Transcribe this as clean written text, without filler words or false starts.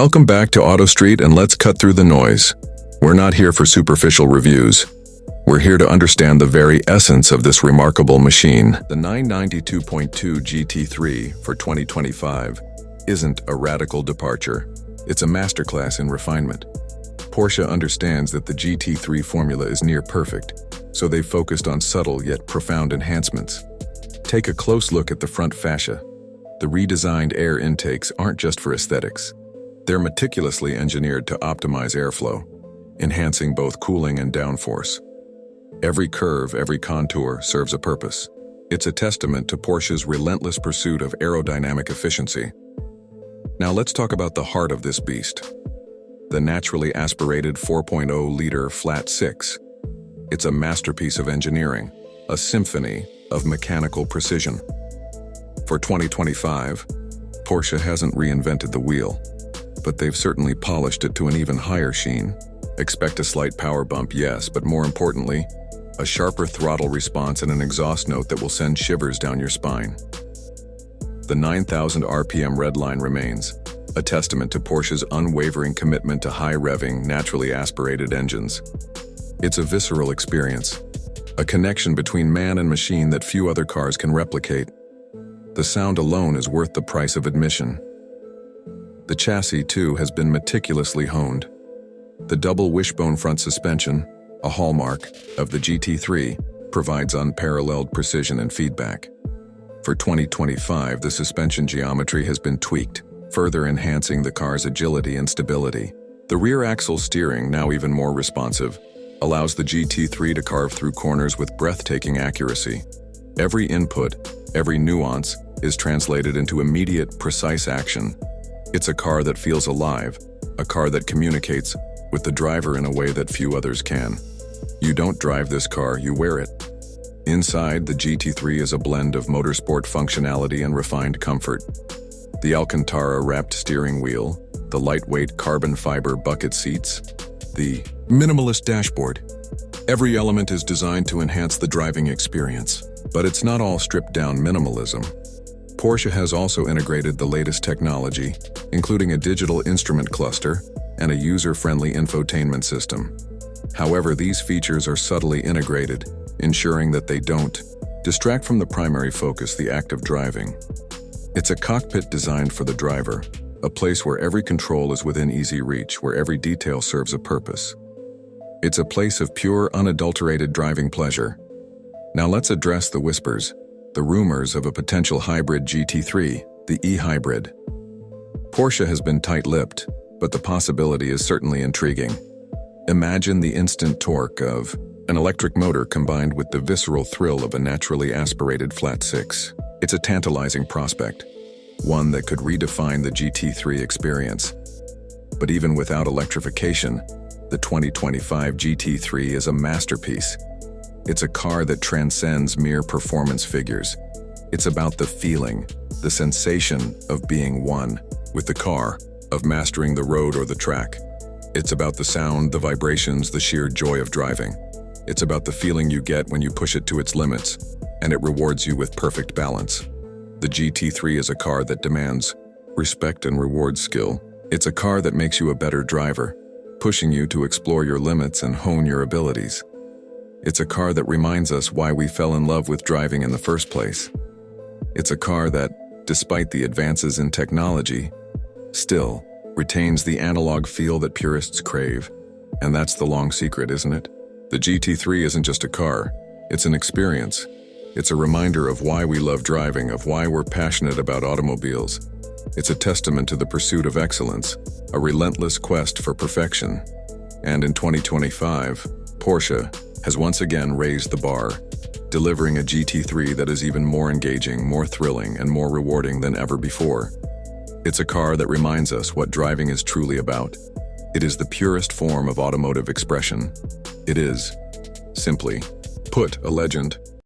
Welcome back to Auto Street, and let's cut through the noise. We're not here for superficial reviews. We're here to understand the very essence of this remarkable machine. The 992.2 GT3 for 2025 isn't a radical departure. It's a masterclass in refinement. Porsche understands that the GT3 formula is near perfect, so they've focused on subtle yet profound enhancements. Take a close look at the front fascia. The redesigned air intakes aren't just for aesthetics. They're meticulously engineered to optimize airflow, enhancing both cooling and downforce. Every curve, every contour serves a purpose. It's a testament to Porsche's relentless pursuit of aerodynamic efficiency. Now let's talk about the heart of this beast. The naturally aspirated 4.0-liter flat six. It's a masterpiece of engineering, a symphony of mechanical precision. For 2025, Porsche hasn't reinvented the wheel, but they've certainly polished it to an even higher sheen. Expect a slight power bump, yes, but more importantly, a sharper throttle response and an exhaust note that will send shivers down your spine. The 9,000 RPM redline remains, a testament to Porsche's unwavering commitment to high-revving, naturally aspirated engines. It's a visceral experience, a connection between man and machine that few other cars can replicate. The sound alone is worth the price of admission. The chassis, too, has been meticulously honed. The double wishbone front suspension, a hallmark of the GT3, provides unparalleled precision and feedback. For 2025, the suspension geometry has been tweaked, further enhancing the car's agility and stability. The rear axle steering, now even more responsive, allows the GT3 to carve through corners with breathtaking accuracy. Every input, every nuance, is translated into immediate, precise action. It's a car that feels alive, a car that communicates with the driver in a way that few others can. You don't drive this car, you wear it. Inside, the GT3 is a blend of motorsport functionality and refined comfort. The Alcantara-wrapped steering wheel, the lightweight carbon fiber bucket seats, the minimalist dashboard. Every element is designed to enhance the driving experience. But it's not all stripped-down minimalism. Porsche has also integrated the latest technology, including a digital instrument cluster and a user-friendly infotainment system. However, these features are subtly integrated, ensuring that they don't distract from the primary focus, the act of driving. It's a cockpit designed for the driver, a place where every control is within easy reach, where every detail serves a purpose. It's a place of pure, unadulterated driving pleasure. Now let's address the whispers, the rumors of a potential hybrid GT3, the e-hybrid. Porsche has been tight-lipped, but the possibility is certainly intriguing. Imagine the instant torque of an electric motor combined with the visceral thrill of a naturally aspirated flat six. It's a tantalizing prospect, one that could redefine the GT3 experience. But even without electrification, the 2025 GT3 is a masterpiece. It's a car that transcends mere performance figures. It's about the feeling, the sensation of being one with the car, of mastering the road or the track. It's about the sound, the vibrations, the sheer joy of driving. It's about the feeling you get when you push it to its limits, and it rewards you with perfect balance. The GT3 is a car that demands respect and rewards skill. It's a car that makes you a better driver, pushing you to explore your limits and hone your abilities. It's a car that reminds us why we fell in love with driving in the first place. It's a car that, despite the advances in technology, still retains the analog feel that purists crave. And that's the long secret, isn't it? The GT3 isn't just a car, it's an experience. It's a reminder of why we love driving, of why we're passionate about automobiles. It's a testament to the pursuit of excellence, a relentless quest for perfection. And in 2025, Porsche has once again raised the bar, delivering a GT3 that is even more engaging, more thrilling, and more rewarding than ever before. It's a car that reminds us what driving is truly about. It is the purest form of automotive expression. It is, simply put, a legend.